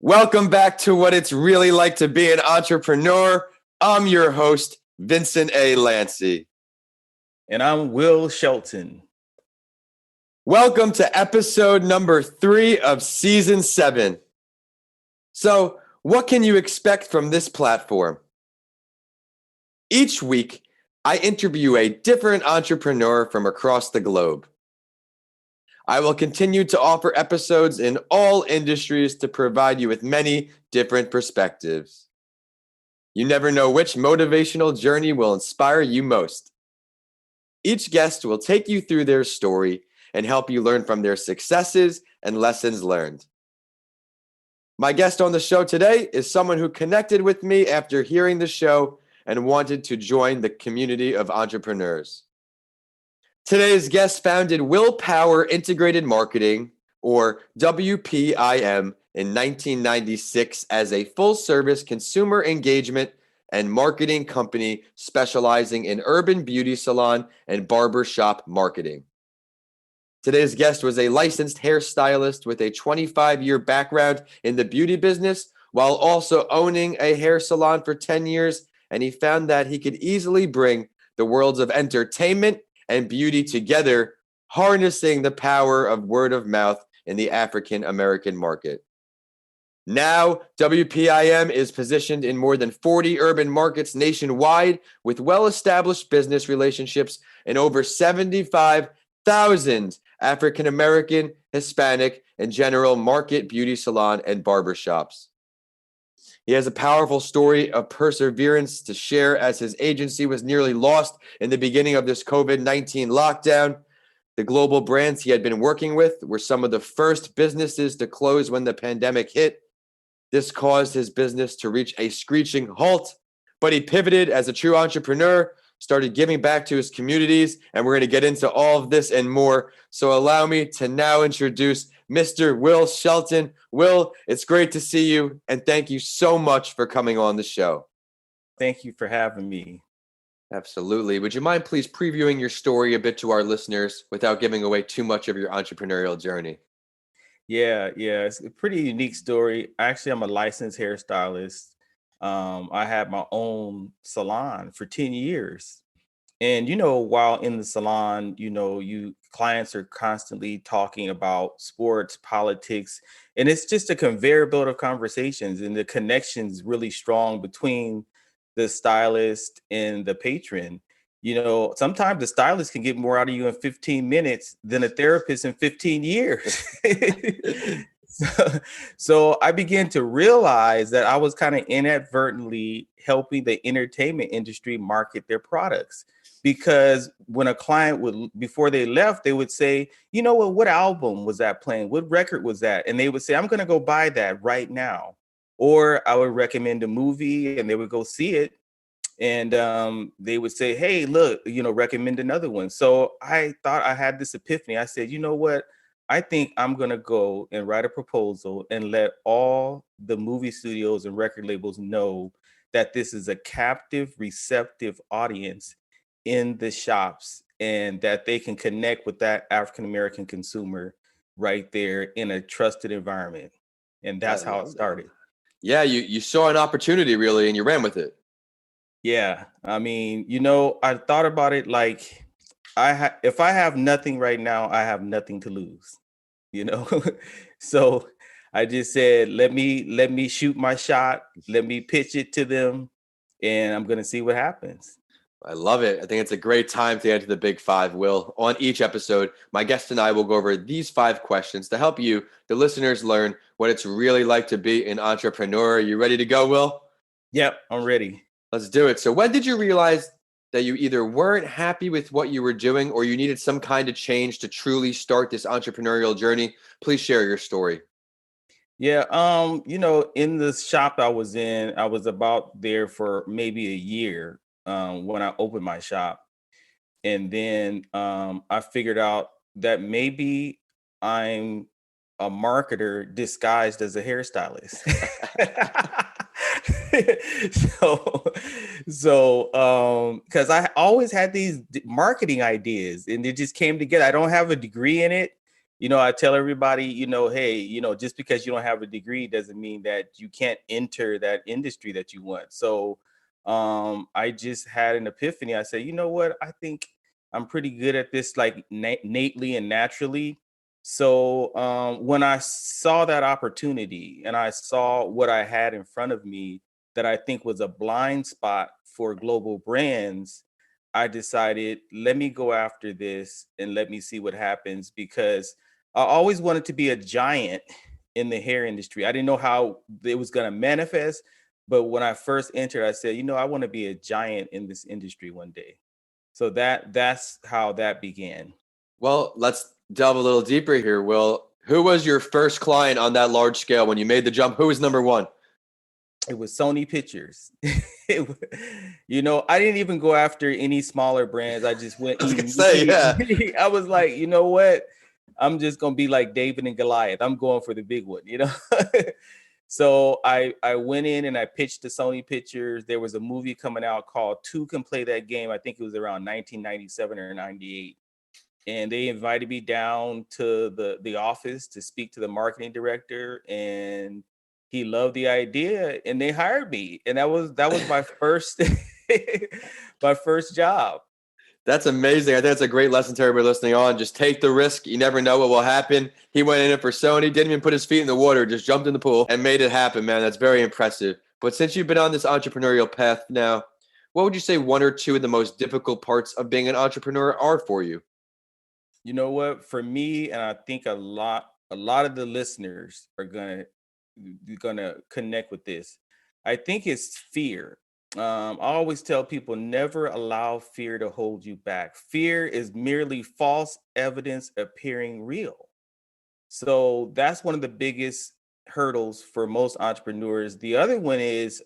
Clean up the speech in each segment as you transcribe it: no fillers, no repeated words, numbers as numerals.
Welcome back to What It's Really Like to Be an Entrepreneur. I'm your host, Vincent A. Lanci. And I'm Wil Shelton. Welcome to episode number 3 of season 7. So, what can you expect from this platform? Each week, I interview a different entrepreneur from across the globe. I will continue to offer episodes in all industries to provide you with many different perspectives. You never know which motivational journey will inspire you most. Each guest will take you through their story and help you learn from their successes and lessons learned. My guest on the show today is someone who connected with me after hearing the show and wanted to join the community of entrepreneurs. Today's guest founded Wil Power Integrated Marketing, or WPIM, in 1996 as a full-service consumer engagement and marketing company specializing in urban beauty salon and barber shop marketing. Today's guest was a licensed hairstylist with a 25-year background in the beauty business while also owning a hair salon for 10 years, and he found that he could easily bring the worlds of entertainment and beauty together, harnessing the power of word of mouth in the African American market. Now, WPIM is positioned in more than 40 urban markets nationwide with well-established business relationships in over 75,000 African American, Hispanic, and general market beauty salon and barber shops. He has a powerful story of perseverance to share as his agency was nearly lost in the beginning of this COVID-19 lockdown. The global brands he had been working with were some of the first businesses to close when the pandemic hit. This caused his business to reach a screeching halt, but he pivoted as a true entrepreneur, started giving back to his communities, and we're going to get into all of this and more. So allow me to now introduce Mr. Wil Shelton. Wil, it's great to see you, and thank you so much for coming on the show. Thank you for having me. Absolutely. Would you mind please previewing your story a bit to our listeners without giving away too much of your entrepreneurial journey? Yeah, it's a pretty unique story. Actually, I'm a licensed hairstylist. I had my own salon for 10 years. And, while in the salon, clients are constantly talking about sports, politics, and it's just a conveyor belt of conversations, and the connection's really strong between the stylist and the patron. Sometimes the stylist can get more out of you in 15 minutes than a therapist in 15 years. So I began to realize that I was kind of inadvertently helping the entertainment industry market their products. Because when a client would, before they left, they would say, what album was that playing? What record was that? And they would say, I'm going to go buy that right now. Or I would recommend a movie and they would go see it. And they would say, hey, look, recommend another one. So I thought I had this epiphany. I said, you know what? I think I'm going to go and write a proposal and let all the movie studios and record labels know that this is a captive, receptive audience in the shops and that they can connect with that African-American consumer right there in a trusted environment. And that's how it started. Yeah, you saw an opportunity really and you ran with it. Yeah. I mean, I thought about it like if I have nothing right now, I have nothing to lose, So I just said, let me shoot my shot. Let me pitch it to them and I'm going to see what happens. I love it. I think it's a great time to get to the big 5, Wil. On each episode, my guest and I will go over these 5 questions to help you, the listeners, learn what it's really like to be an entrepreneur. Are you ready to go, Wil? Yep, I'm ready. Let's do it. So when did you realize that you either weren't happy with what you were doing or you needed some kind of change to truly start this entrepreneurial journey? Please share your story. Yeah, in the shop I was in, I was about there for maybe a year when I opened my shop. And then I figured out that maybe I'm a marketer disguised as a hairstylist. Because I always had these marketing ideas and they just came together. I don't have a degree in it, I tell everybody, hey, just because you don't have a degree doesn't mean that you can't enter that industry that you want. So I just had an epiphany. I said, you know what? I think I'm pretty good at this, like innately and naturally. So when I saw that opportunity and I saw what I had in front of me that I think was a blind spot for global brands, I decided, let me go after this and let me see what happens, because I always wanted to be a giant in the hair industry. I didn't know how it was going to manifest, but when I first entered, I said, I want to be a giant in this industry one day. So that's how that began. Well, let's delve a little deeper here, Wil. Who was your first client on that large scale when you made the jump? Who was number one? It was Sony Pictures. I didn't even go after any smaller brands. I just went. I was gonna say, yeah. I was like, you know what? I'm just gonna be like David and Goliath. I'm going for the big one, So I went in and I pitched to Sony Pictures. There was a movie coming out called Two Can Play That Game. I think it was around 1997 or 98. And they invited me down to the office to speak to the marketing director, and he loved the idea and they hired me. And that was my first my first job. That's amazing. I think that's a great lesson to everybody listening on. Just take the risk. You never know what will happen. He went in it for Sony, didn't even put his feet in the water, just jumped in the pool and made it happen, man. That's very impressive. But since you've been on this entrepreneurial path now, what would you say one or two of the most difficult parts of being an entrepreneur are for you? You know what? For me, and I think a lot of the listeners are gonna connect with this. I think it's fear. I always tell people, never allow fear to hold you back. Fear is merely false evidence appearing real. So that's one of the biggest hurdles for most entrepreneurs. The other one is,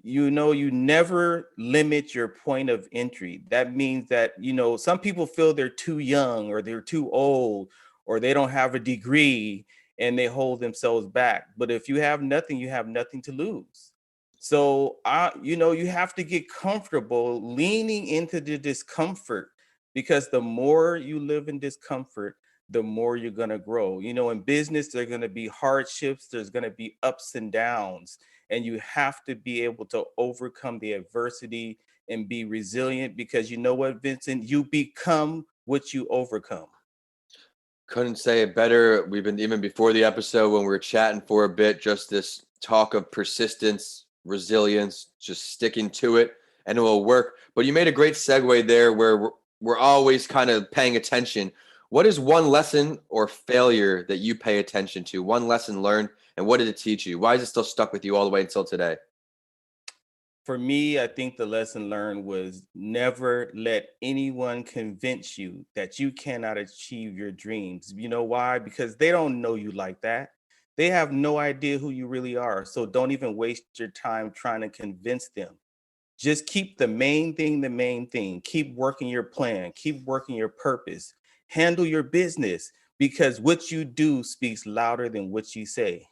you never limit your point of entry. That means that, some people feel they're too young or they're too old or they don't have a degree and they hold themselves back. But if you have nothing, you have nothing to lose. So you have to get comfortable leaning into the discomfort, because the more you live in discomfort, the more you're going to grow. In business, there are going to be hardships, there's going to be ups and downs, and you have to be able to overcome the adversity and be resilient, because you know what, Vincent, you become what you overcome. Couldn't say it better. We've been, even before the episode when we were chatting for a bit, just this talk of persistence, resilience, just sticking to it, and it will work. But you made a great segue there where we're always kind of paying attention. What is one lesson or failure that you pay attention to? One lesson learned, and what did it teach you? Why is it still stuck with you all the way until today? For me, I think the lesson learned was never let anyone convince you that you cannot achieve your dreams. You know why? Because they don't know you like that. They have no idea who you really are. So don't even waste your time trying to convince them. Just keep the main thing the main thing. Keep working your plan, keep working your purpose, handle your business, because what you do speaks louder than what you say.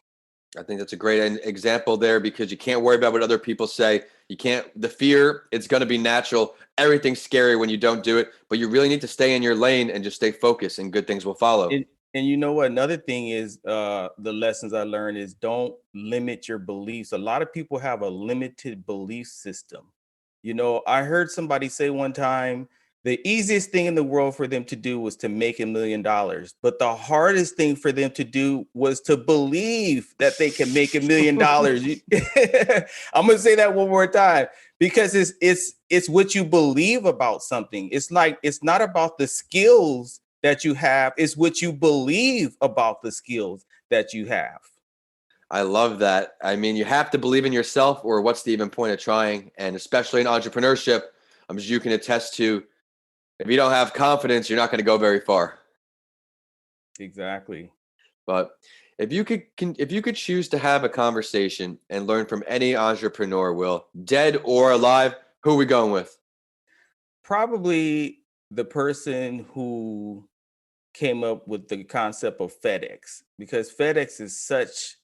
I think that's a great example there, because you can't worry about what other people say. You can't, the fear, it's going to be natural. Everything's scary when you don't do it, but you really need to stay in your lane and just stay focused, and good things will follow. And you know what? Another thing is, the lessons I learned is, don't limit your beliefs. A lot of people have a limited belief system. I heard somebody say one time, the easiest thing in the world for them to do was to make $1 million. But the hardest thing for them to do was to believe that they can make $1 million. I'm going to say that one more time, because it's what you believe about something. It's not about the skills that you have, it's what you believe about the skills that you have. I love that. I mean, you have to believe in yourself, or what's the even point of trying? And especially in entrepreneurship, as you can attest to, if you don't have confidence, you're not going to go very far. Exactly. But if you could choose to have a conversation and learn from any entrepreneur, Wil, dead or alive, who are we going with? Probably the person who came up with the concept of FedEx, because FedEx is such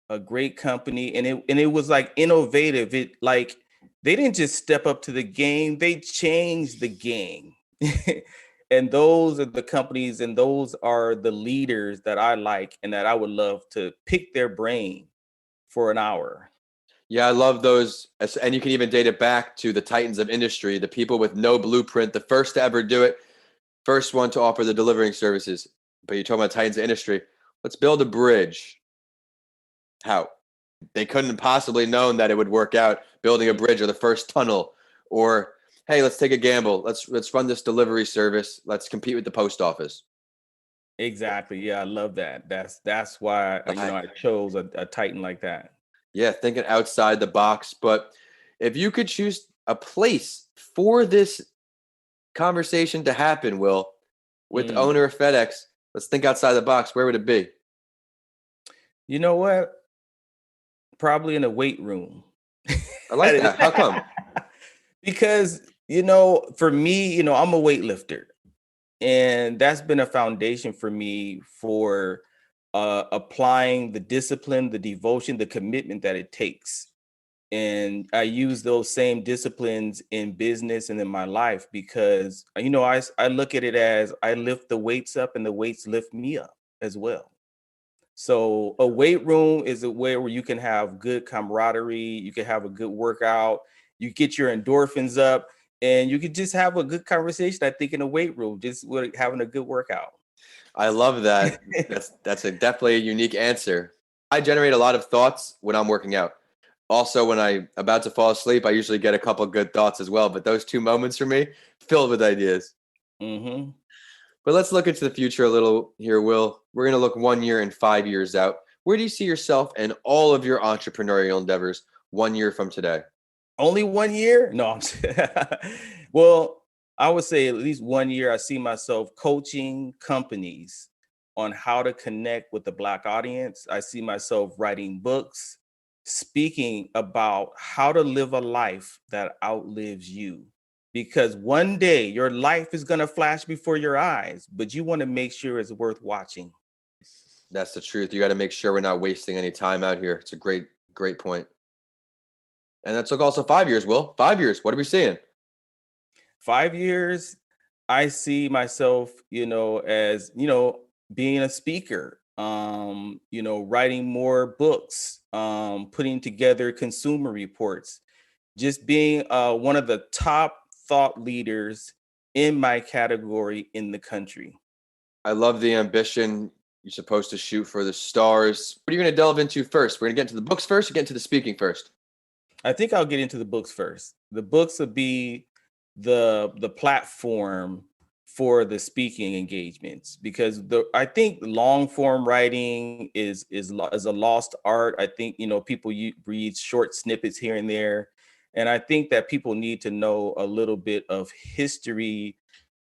a great company, and it was like innovative. It, like, they didn't just step up to the game, they changed the game. And those are the companies and those are the leaders that I like and that I would love to pick their brain for an hour. Yeah, I love those. And you can even date it back to the titans of industry, the people with no blueprint, the first to ever do it, first one to offer the delivering services. But you're talking about titans of industry. Let's build a bridge. How? They couldn't possibly known that it would work out building a bridge or the first tunnel, or hey, let's take a gamble. Let's run this delivery service. Let's compete with the post office. Exactly. Yeah, I love that. That's why I chose a titan like that. Yeah, thinking outside the box. But if you could choose a place for this conversation to happen, Wil, with the owner of FedEx, let's think outside the box. Where would it be? You know what? Probably in a weight room. I like that. How come? Because, for me, I'm a weightlifter. And that's been a foundation for me for applying the discipline, the devotion, the commitment that it takes. And I use those same disciplines in business and in my life because, I look at it as I lift the weights up and the weights lift me up as well. So a weight room is a way where you can have good camaraderie, you can have a good workout, you get your endorphins up, and you could just have a good conversation, I think, in a weight room, just having a good workout. I love that. That's definitely a unique answer. I generate a lot of thoughts when I'm working out. Also, when I'm about to fall asleep, I usually get a couple good thoughts as well. But those 2 moments for me, filled with ideas. Mm-hmm. But let's look into the future a little here, Wil. We're going to look 1 year and 5 years out. Where do you see yourself and all of your entrepreneurial endeavors 1 year from today? Only 1 year? No, well, I would say at least 1 year, I see myself coaching companies on how to connect with the Black audience. I see myself writing books, speaking about how to live a life that outlives you. Because one day your life is going to flash before your eyes, but you want to make sure it's worth watching. That's the truth. You got to make sure we're not wasting any time out here. It's a great, great point. And that took also 5 years, Wil. 5 years. What are we seeing? 5 years, I see myself, as, being a speaker, writing more books, putting together consumer reports, just being one of the top thought leaders in my category in the country. I love the ambition. You're supposed to shoot for the stars. What are you going to delve into first? We're going to get into the books first or get into the speaking first? I think I'll get into the books first. The books will be the platform for the speaking engagements because I think long form writing is a lost art. I think people read short snippets here and there, and I think that people need to know a little bit of history,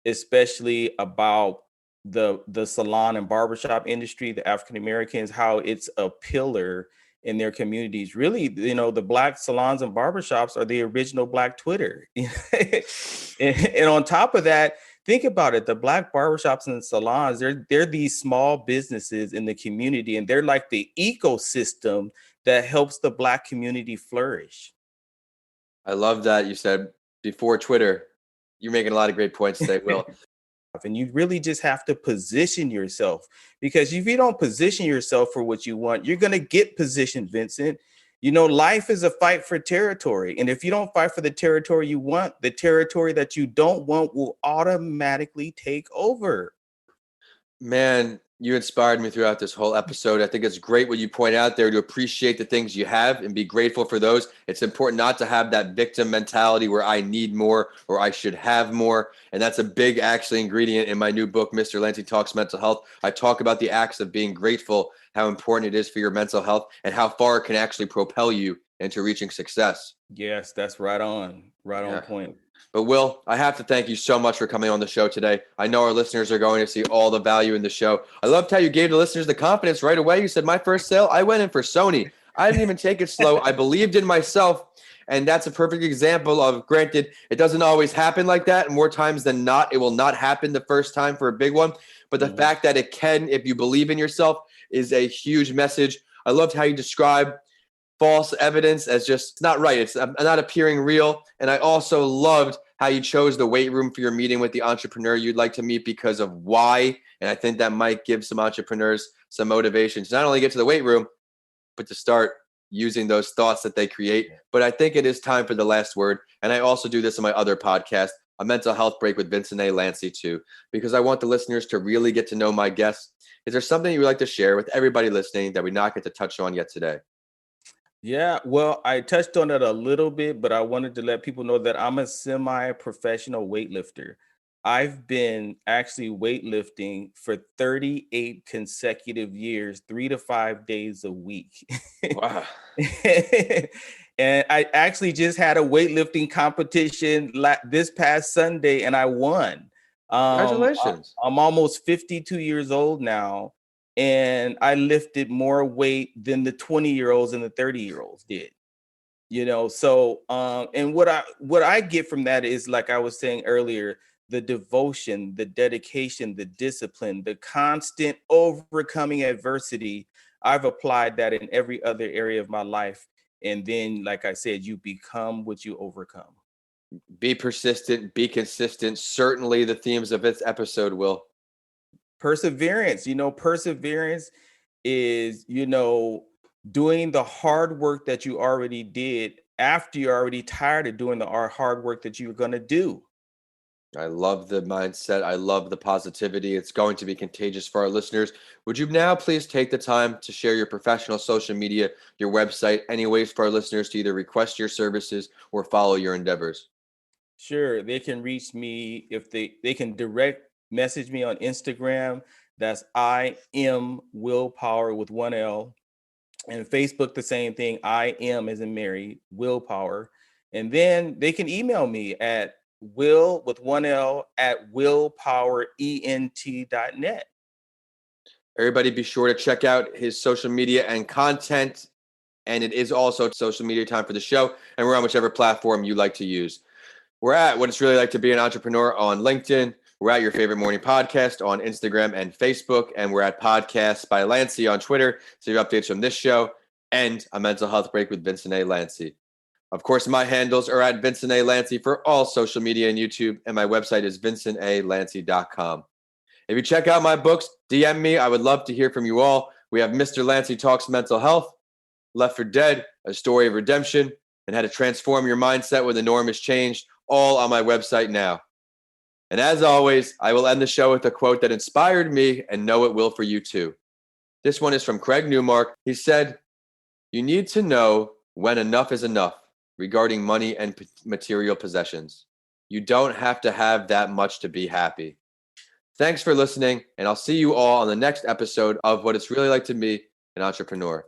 especially about the salon and barbershop industry, the African Americans, how it's a pillar in their communities. Really, the Black salons and barbershops are the original Black Twitter. and on top of that, think about it. The Black barbershops and salons, they're these small businesses in the community, and they're like the ecosystem that helps the Black community flourish. I love that you said before Twitter. You're making a lot of great points today, Wil. And you really just have to position yourself, because if you don't position yourself for what you want, you're going to get positioned, Vincent. Life is a fight for territory. And if you don't fight for the territory you want, the territory that you don't want will automatically take over. Man, you inspired me throughout this whole episode. I think it's great what you point out there to appreciate the things you have and be grateful for those. It's important not to have that victim mentality where I need more or I should have more. And that's a big actually ingredient in my new book, Mr. Lanci Talks Mental Health. I talk about the acts of being grateful, how important it is for your mental health and how far it can actually propel you into reaching success. Yes, that's right on point. But Wil, I have to thank you so much for coming on the show today. I know our listeners are going to see all the value in the show. I loved how you gave the listeners the confidence right away. You said, my first sale, I went in for Sony. I didn't even take it slow. I believed in myself. And that's a perfect example of, granted, it doesn't always happen like that. And more times than not, it will not happen the first time for a big one. But the fact that it can, if you believe in yourself, is a huge message. I loved how you describe false evidence as just not right. It's not appearing real. And I also loved how you chose the weight room for your meeting with the entrepreneur you'd like to meet because of why. And I think that might give some entrepreneurs some motivation to not only get to the weight room, but to start using those thoughts that they create. But I think it is time for the last word. And I also do this on my other podcast, A Mental Health Break with Vincent A. Lanci too, because I want the listeners to really get to know my guests. Is there something you would like to share with everybody listening that we not get to touch on yet today? Yeah, well, I touched on it a little bit, but I wanted to let people know that I'm a semi-professional weightlifter. I've been actually weightlifting for 38 consecutive years, 3 to 5 days a week. Wow. And I actually just had a weightlifting competition this past Sunday and I won. Congratulations. I'm almost 52 years old now, and I lifted more weight than the 20-year-olds and the 30-year-olds did. So and what I get from that is, like I was saying earlier, the devotion, the dedication, the discipline, the constant overcoming adversity. I've applied that in every other area of my life. And then, like I said, you become what you overcome. Be persistent, be consistent. Certainly the themes of this episode will. Perseverance, perseverance is, doing the hard work that you already did after you're already tired of doing the hard work that you're going to do. I love the mindset. I love the positivity. It's going to be contagious for our listeners. Would you now please take the time to share your professional social media, your website, any ways for our listeners to either request your services or follow your endeavors? Sure, they can reach me if they can direct message me on Instagram. That's I am Wil Power with one L. And Facebook, the same thing. I am as in Mary, Wil Power. And then they can email me at Wil with one L at willpowerent.net. Everybody be sure to check out his social media and content. And it is also social media time for the show. And we're on whichever platform you like to use. We're at What It's Really Like to Be an Entrepreneur on LinkedIn. We're at Your Favorite Morning Podcast on Instagram and Facebook. And we're at Podcasts by Lanci on Twitter. So you have updates from this show and A Mental Health Break with Vincent A. Lanci. Of course, my handles are at Vincent A. Lanci for all social media and YouTube. And my website is vincentalanci.com. If you check out my books, DM me. I would love to hear from you all. We have Mr. Lanci Talks Mental Health, Left for Dead, A Story of Redemption, and How to Transform Your Mindset When the Norm is Changed, all on my website now. And as always, I will end the show with a quote that inspired me and know it will for you too. This one is from Craig Newmark. He said, "You need to know when enough is enough regarding money and material possessions. You don't have to have that much to be happy." Thanks for listening, and I'll see you all on the next episode of What It's Really Like to Be an Entrepreneur.